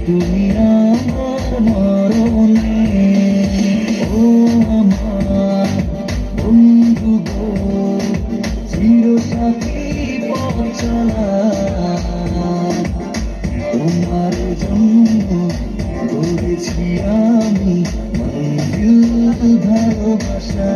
তুমি আমার মরণে। ও আমার বন্ধু গো, চিরসাথী পথ চলা, তোমার জন্য করেছি আমি মঞ্জুর ভালোবাসা।